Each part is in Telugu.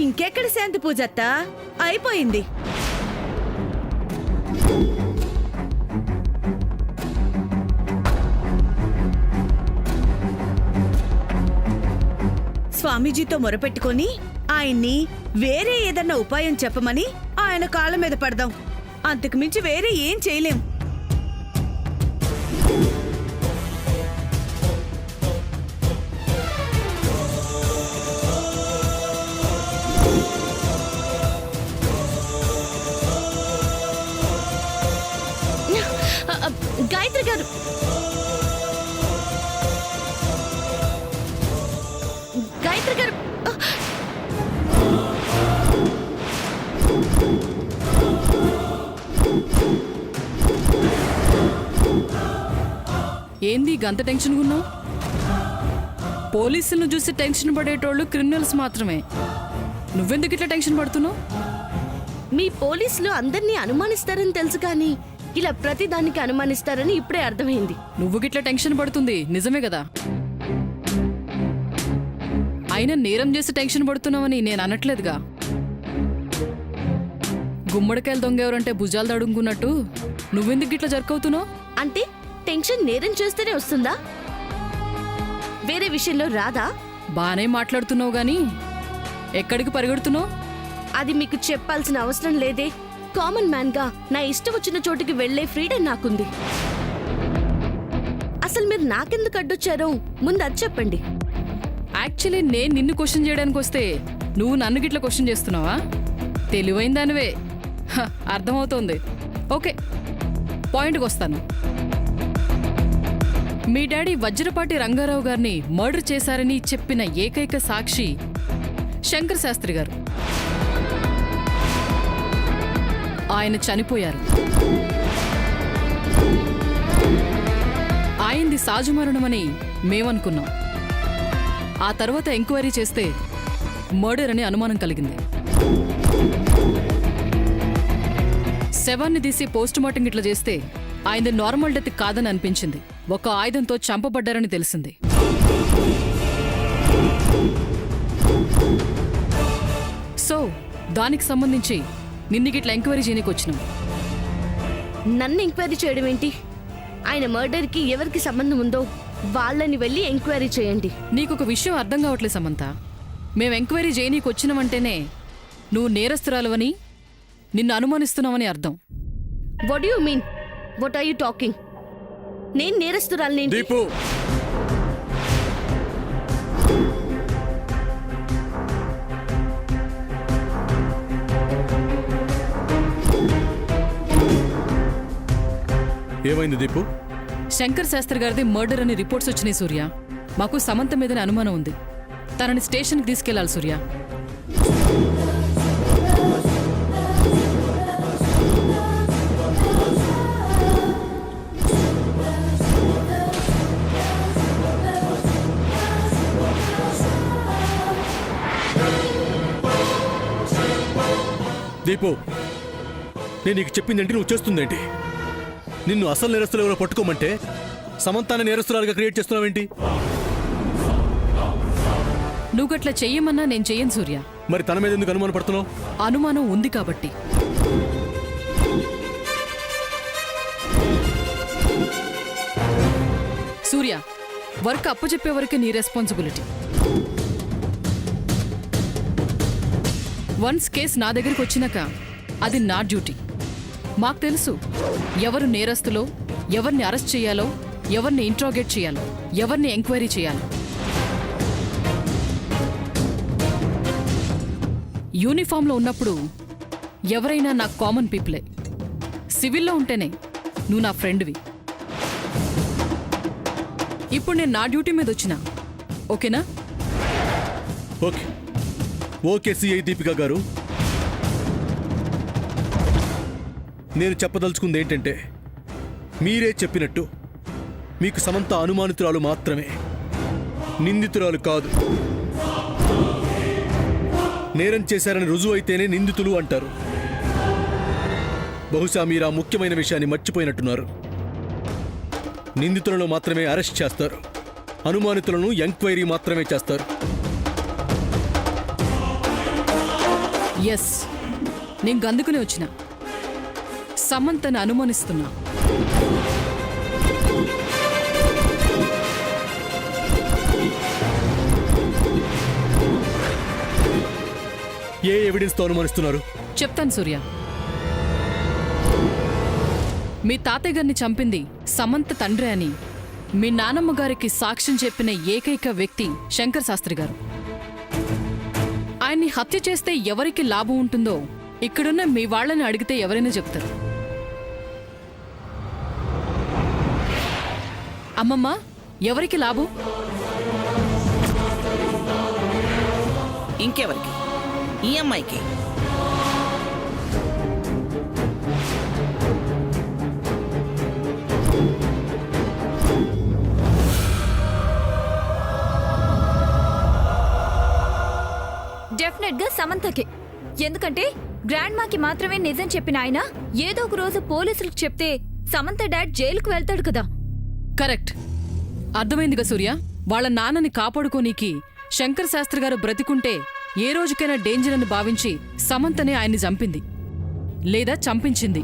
ఇంకెక్కడ శాంతి పూజత్త అయిపోయింది. స్వామీజీతో మొరపెట్టుకొని ఆయన్ని వేరే ఏదన్నా ఉపాయం చెప్పమని ఆయన కాళ్ళ మీద పడదాం. అంతకు మించి వేరే ఏం చేయలేం. గాయత్రి గారు, గాయత్రి గారు, ఏంది గంత టెన్షన్ ఉన్నావు? పోలీసులను చూసి టెన్షన్ పడేటోళ్ళు క్రిమినల్స్ మాత్రమే. నువ్వెందుకు ఇట్లా టెన్షన్ పడుతున్నావు? మీ పోలీసులు అందరినీ అనుమానిస్తారని తెలుసు, కానీ ఇలా ప్రతిదానికి అనుమానిస్తారని ఇప్పుడే అర్థమైంది. నువ్వు గిట్లా టెన్షన్ పడుతుంది నిజమే కదా. అయినా నేరం చేసి టెన్షన్ పడుతున్నావని నేను అనట్లేదుగా. గుమ్మడికాయలు దొంగెవరంటే భుజాలు తడుముకున్నట్టు నువ్వెందుకు గిట్లా జరుకవుతున్నావు? అంటే టెన్షన్ నేరం చేస్తేనే వస్తుందా? వేరే విషయంలో రాదా? బానే మాట్లాడుతున్నావు గాని ఎక్కడికి పరిగెడుతున్నావు? అది మీకు చెప్పాల్సిన అవసరం లేదే. కామన్ మ్యాన్ గా నా ఇష్టం వచ్చిన చోటుకి వెళ్లే ఫ్రీడమ్ నాకుంది. అసలు మీరు నాకెందుకు అడ్డొచ్చారో ముందు అది చెప్పండి. యాక్చువల్లీ నేను నిన్ను క్వశ్చన్ చేయడానికి వస్తే నువ్వు నన్ను గిట్ల క్వశ్చన్ చేస్తున్నావా? తెలివైన దానివే, అర్థమవుతోంది. ఓకే, పాయింట్కి వస్తాను. మీ డాడీ వజ్రపాటి రంగారావు గారిని మర్డర్ చేశారని చెప్పిన ఏకైక సాక్షి శంకర్ శాస్త్రి గారు. ఆయన చనిపోయారు. ఆయనది సహజమరణమని మేమనుకున్నాం. ఆ తర్వాత ఎంక్వైరీ చేస్తే మర్డర్ అని అనుమానం కలిగింది. శవాన్ని తీసి పోస్టుమార్టం ఇట్లా చేస్తే ఆయనది నార్మల్ డెత్ కాదని అనిపించింది. ఒక ఆయుధంతో చంపబడ్డారని తెలిసింది. సో దానికి సంబంధించి నిన్నగిట్లా ఎంక్వైరీ చేయడానికి వచ్చినాం. నన్ను ఎంక్వైరీ చేయడం ఏంటి? ఆయన మర్డర్ కి ఎవరికి సంబంధం ఉందో వాళ్ళని వెళ్ళి ఎంక్వైరీ చేయండి. నీకొక విషయం అర్థం కావట్లేదు సమంత. మేము ఎంక్వైరీ చేయనీకి వచ్చినామంటేనే నువ్వు నేరస్తురాలవని, నిన్ను అనుమానిస్తున్నావని అర్థం. What do you mean? What are you talking? నేను నేరస్తురాలని? దీపు, ఏమైంది దీపు? శంకర్ శాస్త్రి గారిది మర్డర్ అని రిపోర్ట్స్ వచ్చినాయి సూర్య. మాకు సమంత మీదనే అనుమానం ఉంది. తనని స్టేషన్కి తీసుకెళ్లాలి సూర్య. దీపు, నేను నీకు చెప్పిందేంటి, నువ్వు చేస్తుందేంటి? నిన్ను అసలు నేరస్తులు ఎవరో పట్టుకోమంటే సమంతాన్ని నేరస్తురాలుగా క్రియేట్ చేస్తున్నావేంటి? నువ్వు గట్లా చెయ్యమన్నా నేను చెయ్యను సూర్య. మరి తన మీద ఎందుకు అనుమానం పడుతున్నావు? అనుమానం ఉంది కాబట్టి. సూర్య, వర్క్ అప్పచెప్పే వరకే నీ రెస్పాన్సిబిలిటీ. వన్స్ కేసు నా దగ్గరికి వచ్చినాక అది నా డ్యూటీ. మాకు తెలుసు ఎవరు నేరస్తులో, ఎవరిని అరెస్ట్ చేయాలో, ఎవరిని ఇంట్రాగేట్ చేయాలో, ఎవరిని ఎంక్వైరీ చేయాలో. యూనిఫామ్లో ఉన్నప్పుడు ఎవరైనా నాకు కామన్ పీపులే. సివిల్లో ఉంటేనే నువ్వు నా ఫ్రెండ్వి. ఇప్పుడు నేను నా డ్యూటీ మీద వచ్చినా, ఓకేనా? ఓకే ఓకే సిఐ దీపిక గారు, నేను చెప్పదలుచుకుంది ఏంటంటే, మీరే చెప్పినట్టు మీకు సమంత అనుమానితురాలు మాత్రమే, నిందితురాలు కాదు. నేరం చేశారని రుజువు అయితేనే నిందితులు అంటారు. బహుశా మీరు ఆ ముఖ్యమైన విషయాన్ని మర్చిపోయినట్టున్నారు. నిందితులను మాత్రమే అరెస్ట్ చేస్తారు, అనుమానితులను ఎంక్వైరీ మాత్రమే చేస్తారు. ఎస్, నేను గందుకునే వచ్చిన. సమంతను అనుమానిస్తున్నా. ఏ ఎవిడెన్స్తో అనుమానిస్తున్నారు? చెప్తాను సూర్య. మీ తాతయ్య గారిని చంపింది సమంత తండ్రి అని మీ నానమ్మ గారికి సాక్ష్యం చెప్పిన ఏకైక వ్యక్తి శంకర్ శాస్త్రి గారు. ఆయన్ని హత్య చేస్తే ఎవరికి లాభం ఉంటుందో ఇక్కడున్న మీ వాళ్ళని అడిగితే ఎవరైనా చెప్తారు. అమ్మమ్మ, ఎవరికి లాభం? ఇంకెవరికి? ఈ అమ్మాయికి. డెఫినెట్ గా సమంతకే. ఎందుకంటే గ్రాండ్ మాకి మాత్రమే నిజం చెప్పిన ఆయన ఏదో ఒక రోజు పోలీసులకు చెప్తే సమంత డాడ్ జైలుకు వెళ్తాడు కదా. కరెక్ట్. అర్థమైందిగా సూర్య. వాళ్ళ నాన్నని కాపాడుకోనీకి శంకర్ శాస్త్రి గారు బ్రతికుంటే ఏ రోజుకైనా డేంజర్ అని భావించి సమంతనే ఆయన్ని చంపింది లేదా చంపించింది.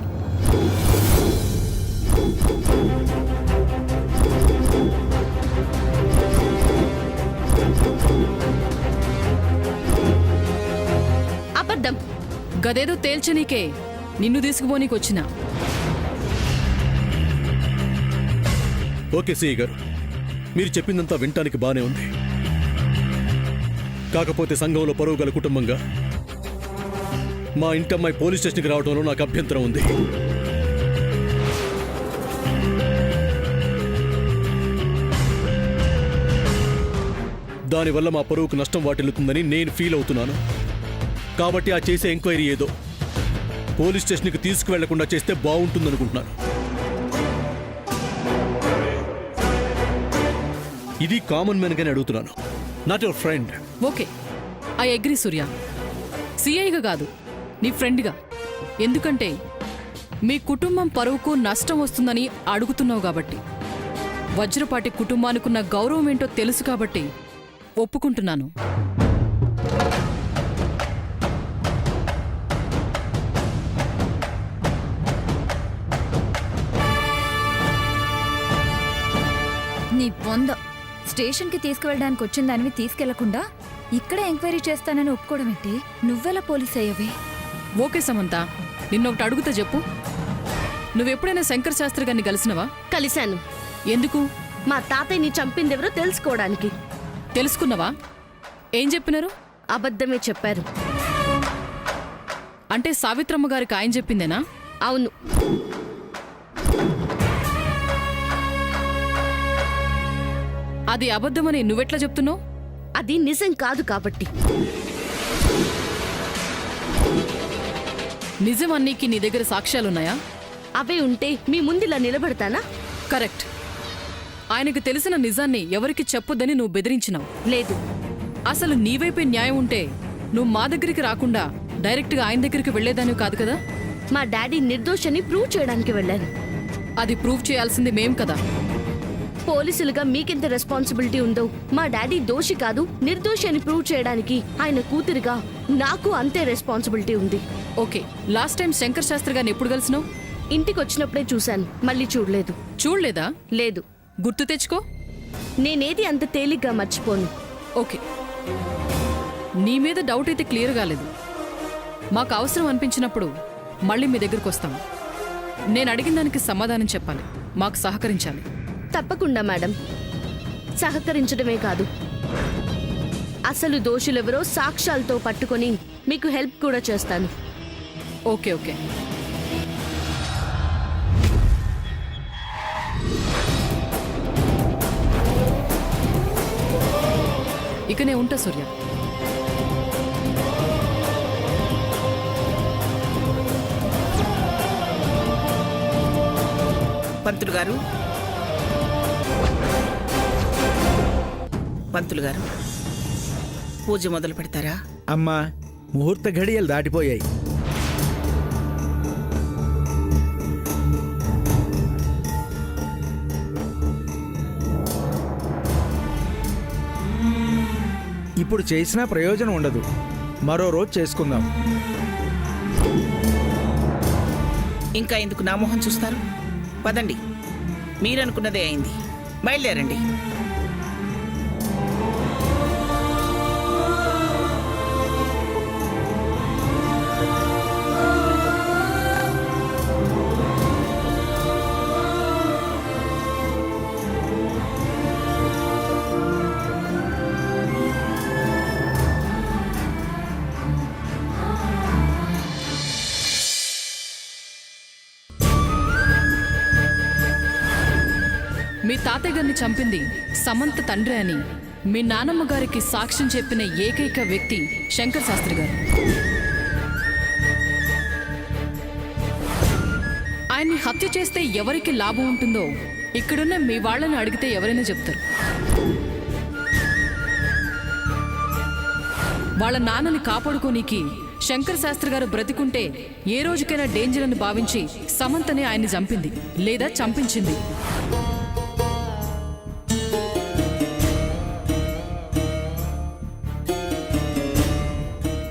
అబద్ధం. గదేదో తేల్చనీకే నిన్ను తీసుకుపోనీకొచ్చినా. ఓకే సిఐ గారు, మీరు చెప్పిందంతా వినటానికి బానే ఉంది. కాకపోతే సంఘంలో పరువు గల కుటుంబంగా మా ఇంటమ్మాయి పోలీస్ స్టేషన్కి రావడంలో నాకు అభ్యంతరం ఉంది. దానివల్ల మా పరువుకు నష్టం వాటిల్లుతుందని నేను ఫీల్ అవుతున్నాను. కాబట్టి ఆ చేసే ఎంక్వైరీ ఏదో పోలీస్ స్టేషన్కి తీసుకువెళ్లకుండా చేస్తే బాగుంటుందనుకుంటున్నాను. ఇది కామన్ మ్యాన్ గానే అడుగుతున్నాను, not your friend. Okay, I agree Surya. సిఐగా కాదు, నీ ఫ్రెండ్గా. ఎందుకంటే మీ కుటుంబం పరువుకు నష్టం వస్తుందని అడుగుతున్నావు కాబట్టి. వజ్రపాటి కుటుంబానికున్న గౌరవం ఏంటో తెలుసు కాబట్టి ఒప్పుకుంటున్నాను. నీ బొంద. స్టేషన్కి తీసుకువెళ్ళడానికి వచ్చిన దానివి తీసుకెళ్లకుండా ఇక్కడే ఎంక్వైరీ చేస్తానని ఒప్పుకోవడం ఏంటి? నువ్వెలా పోలీస్ అయ్యవే? ఓకే సమంత, నిన్నొకటి అడుగుతా చెప్పు. నువ్వెప్పుడైనా శంకర్ శాస్త్రి గారిని కలిసినవా? కలిశాను. ఎందుకు? మా తాతయ్యని చంపిందెవరో తెలుసుకోవడానికి. తెలుసుకున్నావా? ఏం చెప్పినారు? అబద్ధమే చెప్పారు. అంటే సావిత్రమ్మ గారికి ఆయన చెప్పిందేనా? అవును. అది అబద్ధమని నువ్వెట్లా చెప్తున్నావు? అది నిజం కాదు కాబట్టి. నిజం అన్నీకి నీ దగ్గర సాక్ష్యాలున్నాయా? అవే ఉంటే మీ ముందిలా నిలబడతానా? కరెక్ట్. ఆయనకు తెలిసిన నిజాన్ని ఎవరికి చెప్పొద్దని నువ్వు బెదిరించినావు. లేదు. అసలు నీవైపే న్యాయం ఉంటే నువ్వు మా దగ్గరికి రాకుండా డైరెక్ట్గా ఆయన దగ్గరికి వెళ్లేదానివి కాదు కదా. మా డాడీ నిర్దోషని ప్రూవ్ చేయడానికి వెళ్ళాను. అది ప్రూవ్ చేయాల్సింది మేం కదా. పోలీసులుగా మీకెంత రెస్పాన్సిబిలిటీ ఉందో మా డాడీ దోషి కాదు నిర్దోషి అని ప్రూవ్ చేయడానికి ఆయన కూతురిగా నాకు అంతే రెస్పాన్సిబిలిటీ ఉంది. Okay, last time Shankar Shastri గారిని ఎప్పుడు కలిసినావు? ఇంటికి వచ్చినప్పుడే చూశాను, మళ్ళీ చూడలేదు. చూడలేదా? లేదు. గుర్తు తెచ్చుకో. నేనేది అంత తేలిగ్గా మర్చిపోను. ఓకే, నీ మీద డౌట్ అయితే క్లియర్ కాలేదు. మాకు అవసరం అనిపించినప్పుడు మళ్ళీ మీ దగ్గరకు వస్తాం. నేను అడిగిన దానికి సమాధానం చెప్పాలి, మాకు సహకరించాలి. తప్పకుండా మేడం. సహకరించడమే కాదు, అసలు దోషులెవరో సాక్ష్యాలతో పట్టుకొని మీకు హెల్ప్ కూడా చేస్తాను. Okay okay. ఇక నేను ఉంటా సూర్య. పంతులు గారు, పంతులు గారు, పూజ మొదలు పెడతారా? అమ్మా, ముహూర్త ఘడియలు దాటిపోయాయి. ఇప్పుడు చేసినా ప్రయోజనం ఉండదు. మరో రోజు చేసుకుందాం. ఇంకా ఎందుకు నా మొహం చూస్తారు? పదండి, మీరనుకున్నదే అయింది. బయలుదేరండి. మీ తాతయ్య గారిని చంపింది సమంత తండ్రి అని మీ నానమ్మ గారికి సాక్ష్యం చెప్పిన ఏకైక వ్యక్తి శంకర్ శాస్త్రి గారు. ఆయన్ని హత్య చేస్తే ఎవరికి లాభం ఉంటుందో ఇక్కడున్న మీ వాళ్ళని అడిగితే ఎవరైనా చెప్తారు. వాళ్ళ నాన్నని కాపాడుకోనీకి శంకర్ శాస్త్రి గారు బ్రతికుంటే ఏ రోజుకైనా డేంజర్ అని భావించి సమంతని ఆయన్ని చంపింది లేదా చంపించింది.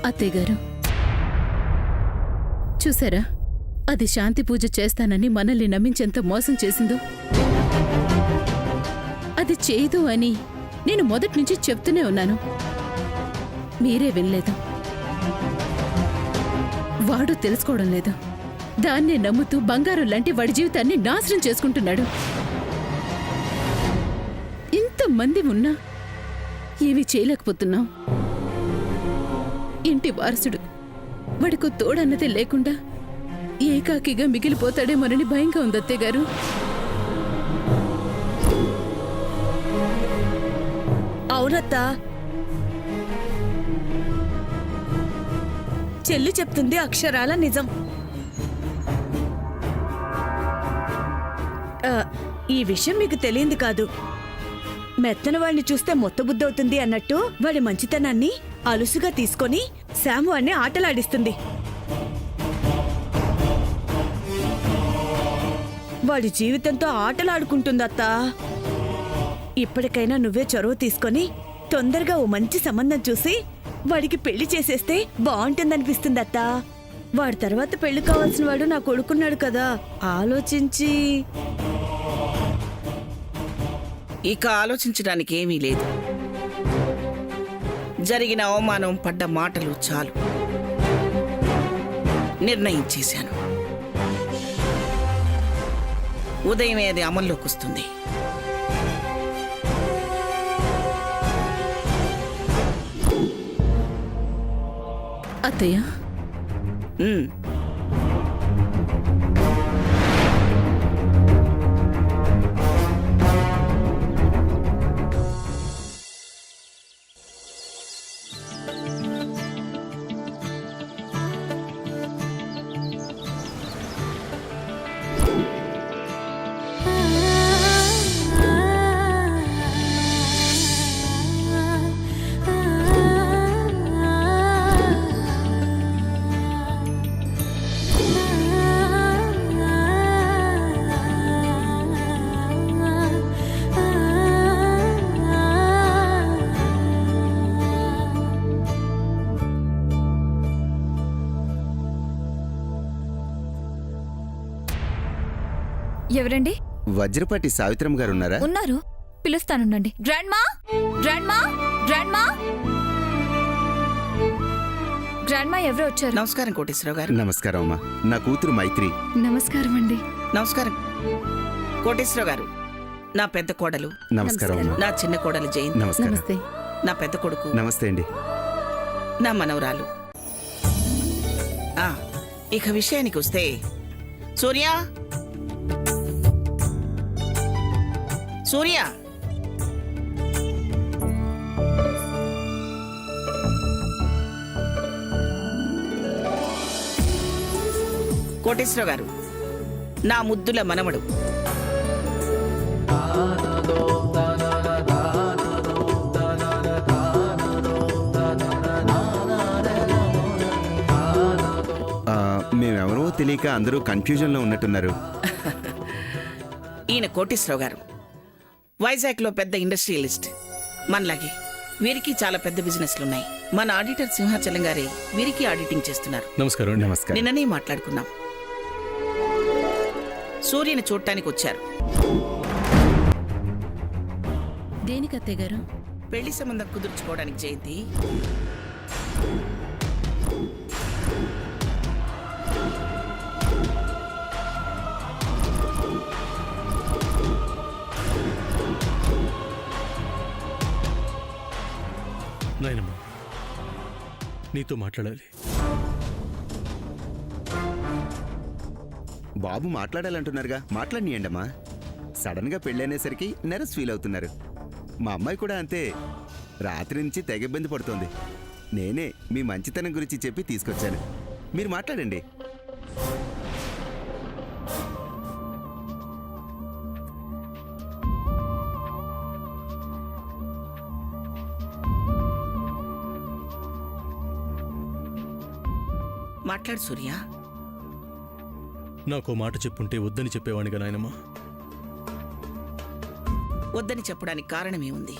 అత్తయ్య గారు చూసారా, అది శాంతి పూజ చేస్తానని మనల్ని నమ్మించేంత మోసం చేసిందో. అది చేయదు అని నేను మొదటి నుంచి చెప్తూనే ఉన్నాను, మీరే వినలేదు. వాడు తెలుసుకోవడం లేదు. దాన్నే నమ్ముతూ బంగారం లాంటి వాడి జీవితాన్ని నాశనం చేసుకుంటున్నాడు. ఇంతమంది ఉన్నా ఏమీ చేయలేకపోతున్నాం. ఇంటి వారసుడు, వాడికి తోడన్నదే లేకుండా ఏకాకిగా మిగిలిపోతాడేమోనని భయంగా ఉంది అత్తయ్య గారు. అవునత్తా, చెల్లి చెప్తుంది అక్షరాల నిజం. ఈ విషయం మీకు తెలియంది కాదు. మెత్తన వాడిని చూస్తే మొత్తబుద్ధవుతుంది అన్నట్టు వాడి మంచితనాన్ని అలుసుగా తీసుకొని శాము వాడిని ఆటలాడిస్తుంది. వాడి జీవితంతో ఆటలాడుకుంటుందత్తా. ఇప్పటికైనా నువ్వే చొరవ తీసుకొని తొందరగా ఓ మంచి సంబంధం చూసి వాడికి పెళ్లి చేసేస్తే బాగుంటుందనిపిస్తుందత్తా. వాడి తర్వాత పెళ్లి కావాల్సిన వాడు నా కొడుకున్నాడు కదా, ఆలోచించి. ఇక ఆలోచించడానికి ఏమీ లేదు. జరిగిన అవమానం, పడ్డ మాటలు చాలు. నిర్ణయించేశాను. ఉదయమే అది అమల్లోకి వస్తుంది. అత్తయ్య, ఎవరండి? వజ్రపాటి సావిత్రమ్మ గారు ఉన్నారా? ఉన్నారు, పిలుస్తానుండండి. గ్రాండ్మా, గ్రాండ్మా, గ్రాండ్మా, గ్రాండ్మా ఎవరో వచ్చారు. నమస్కారం కోటేశ్వరరావు గారు. నమస్కారం అమ్మా. నా కూతురు మైత్రి. నమస్కారం అండి. నమస్కారం కోటేశ్వరరావు గారు. నా పెద్ద కోడలు. నమస్కారం అమ్మా. నా చిన్న కోడలు జయంతి. నమస్కారం. నమస్తే. నా పెద్ద కొడుకు. నమస్తే అండి. నా మనవరాలు. ఇక విషయానికి వస్తే, సూర్య, సూర్య, కోటేశ్వరరావు గారు నా ముద్దుల మనవడు. మేమెవరో తెలియక అందరూ కన్ఫ్యూజన్లో ఉన్నట్టున్నారు. ఈయన కోటేశ్వరరావు గారు వైజాగ్లో పెద్ద ఇండస్ట్రియలిస్ట్. మనలాగే వీరికి చాలా పెద్ద బిజినెస్లున్నాయి. మన ఆడిటర్ సింహాచలం గారే వీరికి ఆడిటింగ్ చేస్తున్నారు. నమస్కారం అండి. నమస్కారం. నిన్ననే మాట్లాడుకున్నాం. సూర్యని చూడటానికి వచ్చారు. దేనికి అత్తయ్య గారు? పెళ్లి సంబంధం కుదుర్చుకోవడానికి జయంతి. నాయనమ్మ, నీతో మాట్లాడాలి. బాబు మాట్లాడాలంటున్నారుగా, మాట్లాడియండమ్మా. సడన్ గా పెళ్ళనేసరికి నెరస్ ఫీల్ అవుతున్నారు. మా అమ్మాయి కూడా అంతే. రాత్రి నుంచి తెగ ఇబ్బంది పడుతోంది. నేనే మీ మంచితనం గురించి చెప్పి తీసుకొచ్చాను. మీరు మాట్లాడండి. మాట్లాడు సూర్య. నాకో మాట చెప్పుంటే వద్దని చెప్పేవాడిగా నాయనమ్మ. వద్దని చెప్పడానికి కారణమేముంది?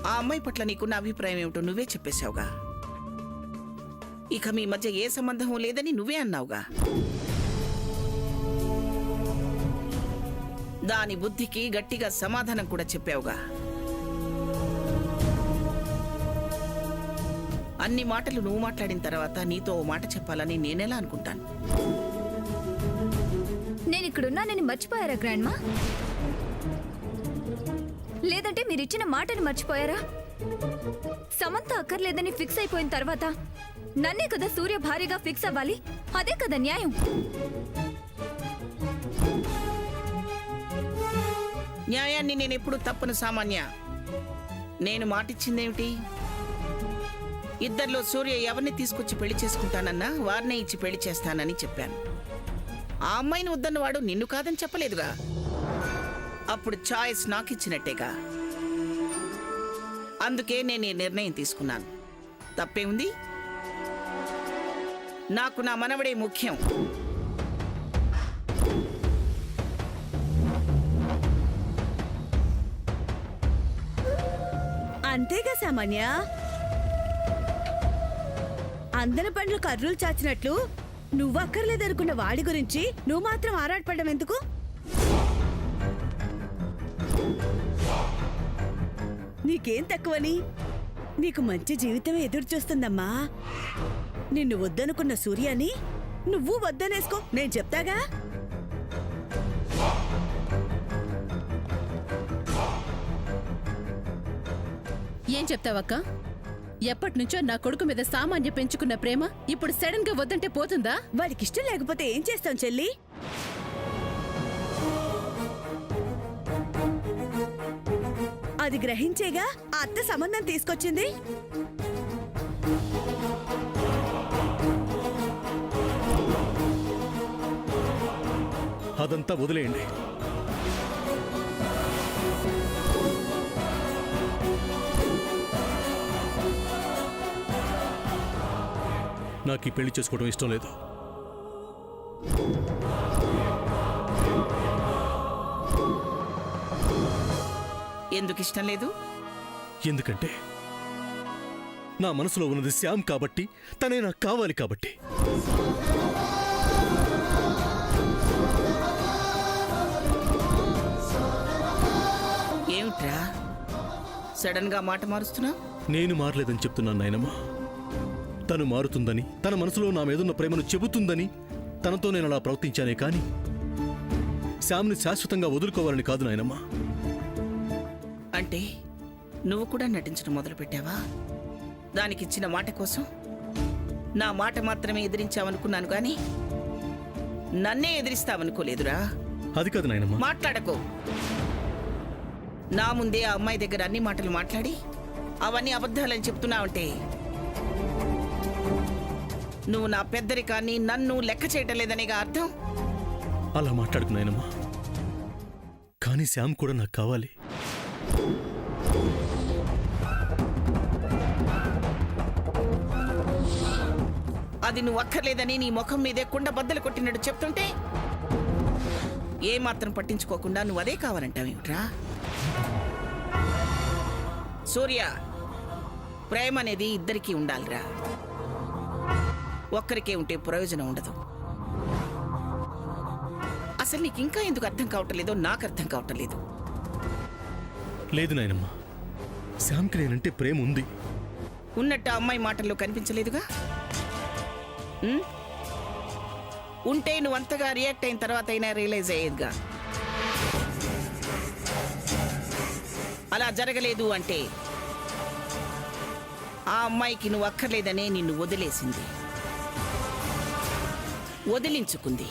ఆ అమ్మాయి పట్ల నీకున్న అభిప్రాయం ఏమిటో నువ్వే చెప్పేశావుగా. ఇక మీ మధ్య ఏ సంబంధం లేదని నువ్వే అన్నావుగా. దాని బుద్ధికి గట్టిగా సమాధానం కూడా చెప్పావుగా. అన్ని మాటలు నువ్వు మాట్లాడిన తర్వాత నీతో ఓ మాట చెప్పాలని నేనెలా అనుకుంటాను? నేను ఇక్కడున్నానని మర్చిపోయారా గ్రాండ్మా? లేదంటే మీరిచ్చిన మాటని మర్చిపోయారా? సమంత అక్కర్లేదని ఫిక్స్ అయిపోయిన తర్వాత నన్నే కదా సూర్య భారీగా ఫిక్స్ అవ్వాలి. అదే కదా న్యాయం. న్యాయాన్ని నేనెప్పుడు తప్పను సామాన్య. నేను మాటిచ్చిందేమిటి? ఇద్దరిలో సూర్య ఎవరిని తీసుకొచ్చి పెళ్లి చేసుకుంటానన్నా వారినే ఇచ్చి పెళ్లి చేస్తానని చెప్పాను. ఆ అమ్మాయిని వద్దన్నవాడు నిన్ను కాదని చెప్పలేదుగా. అప్పుడు చాయిస్ నాకిచ్చినట్టేగా. అందుకే నేను ఈ నిర్ణయం తీసుకున్నాను. తప్పే ఉంది? నాకు నా మనవడే ముఖ్యం. అంతేగా సామాన్య. అందరి పండ్లు కర్రలు చాచినట్లు నువ్వు అక్కర్లేదనుకున్న వాడి గురించి నువ్వు మాత్రం ఆరాటపడడం ఎందుకు? నీకేం తక్కువని? నీకు మంచి జీవితమే ఎదురు చూస్తుందమ్మా. నిన్ను వద్దనుకున్న సూర్యాని నువ్వు వద్దనేసుకో, నేను చెప్తాగా. ఏం చెప్తావక్క? ఎప్పటినుంచో నా కొడుకు మీద సామాన్య పెంచుకున్న ప్రేమ ఇప్పుడు సడన్ గా వద్దంటే పోతుందా? వాడికి ఇష్టం లేకపోతే ఏం చేస్తాం చెల్లి? అది గ్రహించేగా ఆ అత్త సంబంధం తీసుకొచ్చింది. అదంతా వదిలేయండి. నాకు ఈ పెళ్లి చేసుకోవడం ఇష్టం లేదు. ఎందుకు ఇష్టం లేదు? ఎందుకంటే నా మనసులో ఉన్నది శ్యామ్ కాబట్టి, తనే నాకు కావాలి కాబట్టి. ఏమిట్రా సడన్ గా మాట మారుస్తున్నా? నేను మారలేదని చెప్తున్నాను నాయనమ్మ. తను మారుతుందని, తన మనసులో నా మీదున్న ప్రేమను చెబుతుందని తనతో నేను అలా ప్రవర్తించానే కానీ శ్యామ్ని శాశ్వతంగా వదులుకోవాలని కాదు నాయనమ్మ. అంటే నువ్వు కూడా నటించడం మొదలుపెట్టావా? దానికిచ్చిన మాట కోసం నా మాట మాత్రమే ఎదిరించావనుకున్నాను కానీ నన్నే ఎదిరిస్తావనుకోలేదురా. అది కాదు నాయనమ్మ. మాట్లాడకు. నా ముందే ఆ అమ్మాయి దగ్గర అన్ని మాటలు మాట్లాడి అవన్నీ అబద్ధాలని చెప్తున్నావంటే నువ్వు నా పెద్దరికాన్ని, నన్ను లెక్క చేయటం లేదనేగా అర్థం. అలా మాట్లాడుకు నాయనమ్మ. కానీ శ్యామ్ కూడా నాకు కావాలి. అది నువ్వు అక్కర్లేదని నీ ముఖం మీదే కుండ బద్దలు కొట్టినట్టు చెప్తుంటే ఏమాత్రం పట్టించుకోకుండా నువ్వు అదే కావాలంటావేమిట్రా? సూర్య, ప్రేమ అనేది ఇద్దరికీ ఉండాలిరా. ఒక్కరికే ఉంటే ప్రయోజనం ఉండదు. అసలు నీకు ఇంకా ఎందుకు అర్థం కావటం లేదో నాకు అర్థం కావటం లేదు. లేదు నాయనమ్మ, శ్యామ్కి నేనంటే ప్రేమ ఉంది. ఉన్నట్టు ఆ అమ్మాయి మాటల్లో కనిపించలేదుగా. ఉం? ఉంటే నువ్వు అంతగా రియాక్ట్ అయిన తర్వాత అయినా రియలైజ్ అయ్యేదిగా. అలా జరగలేదు అంటే ఆ అమ్మాయికి నువ్వు అక్కర్లేదనే నిన్ను వదిలేసింది, వదిలించుకుంది.